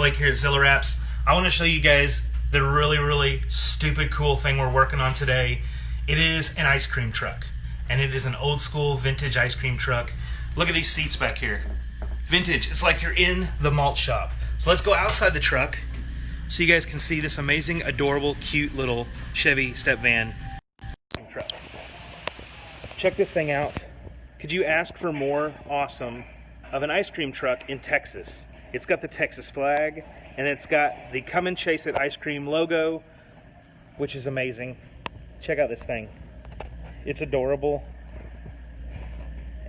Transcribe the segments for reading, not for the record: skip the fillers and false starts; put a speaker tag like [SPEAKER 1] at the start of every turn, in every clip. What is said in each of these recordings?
[SPEAKER 1] Blake here at Zilla Wraps. I want to show you guys the really stupid cool thing we're working on today. It is an ice cream truck, and it is an old school vintage ice cream truck. Look at these seats back here. Vintage. It's like you're in the malt shop. So let's go outside the truck so you guys can see this amazing, adorable, cute little Chevy step van truck. Check this thing out. Could you ask for more awesome of an ice cream truck in Texas? It's got the Texas flag, and it's got the Come and Chase It ice cream logo, which is amazing. Check out this thing. It's adorable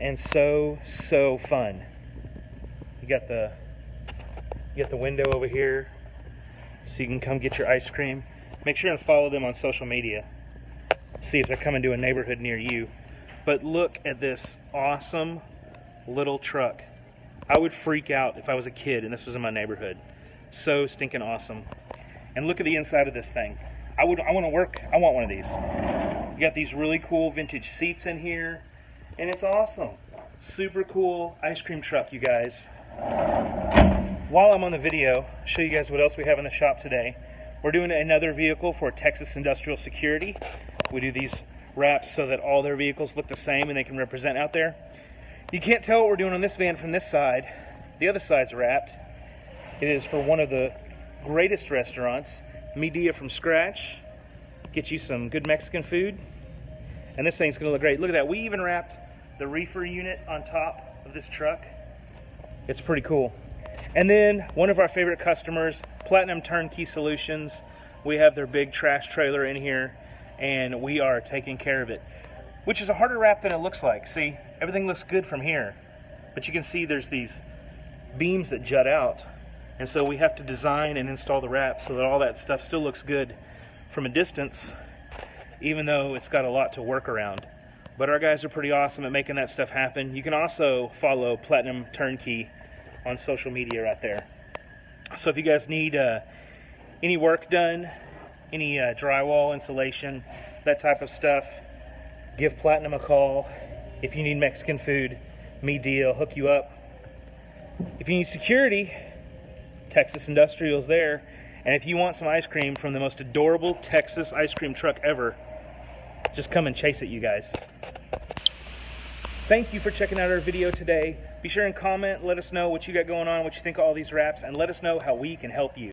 [SPEAKER 1] and so fun. You got the window over here so you can come get your ice cream. Make sure and follow them on social media. See if they're coming to a neighborhood near you. But look at this awesome little truck. I would freak out if I was a kid and this was in my neighborhood. So stinking awesome. And look at the inside of this thing. I want one of these. You got these really cool vintage seats in here, and it's awesome. Super cool ice cream truck, you guys. While I'm on the video, I'll show you guys what else we have in the shop today. We're doing another vehicle for Texas Industrial Security. We do these wraps so that all their vehicles look the same and they can represent out there. You can't tell what we're doing on this van from this side. The other side's wrapped. It is for one of the greatest restaurants, Mi Dia from scratch. Get you some good Mexican food. And this thing's gonna look great. Look at that, we even wrapped the reefer unit on top of this truck. It's pretty cool. And then one of our favorite customers, Platinum Turnkey Solutions. We have their big trash trailer in here, and we are taking care of it, which is a harder wrap than it looks like. See, everything looks good from here, but you can see there's these beams that jut out, and so we have to design and install the wrap so that all that stuff still looks good from a distance, even though it's got a lot to work around. But our guys are pretty awesome at making that stuff happen. You can also follow Platinum Turnkey on social media right there. So if you guys need any work done, any drywall, insulation, that type of stuff, give Platinum a call. If you need Mexican food, Mi Dia will hook you up. If you need security, Texas Industrial's there. And if you want some ice cream from the most adorable Texas ice cream truck ever, just come and chase it, you guys. Thank you for checking out our video today. Be sure and comment, let us know what you got going on, what you think of all these wraps, and let us know how we can help you.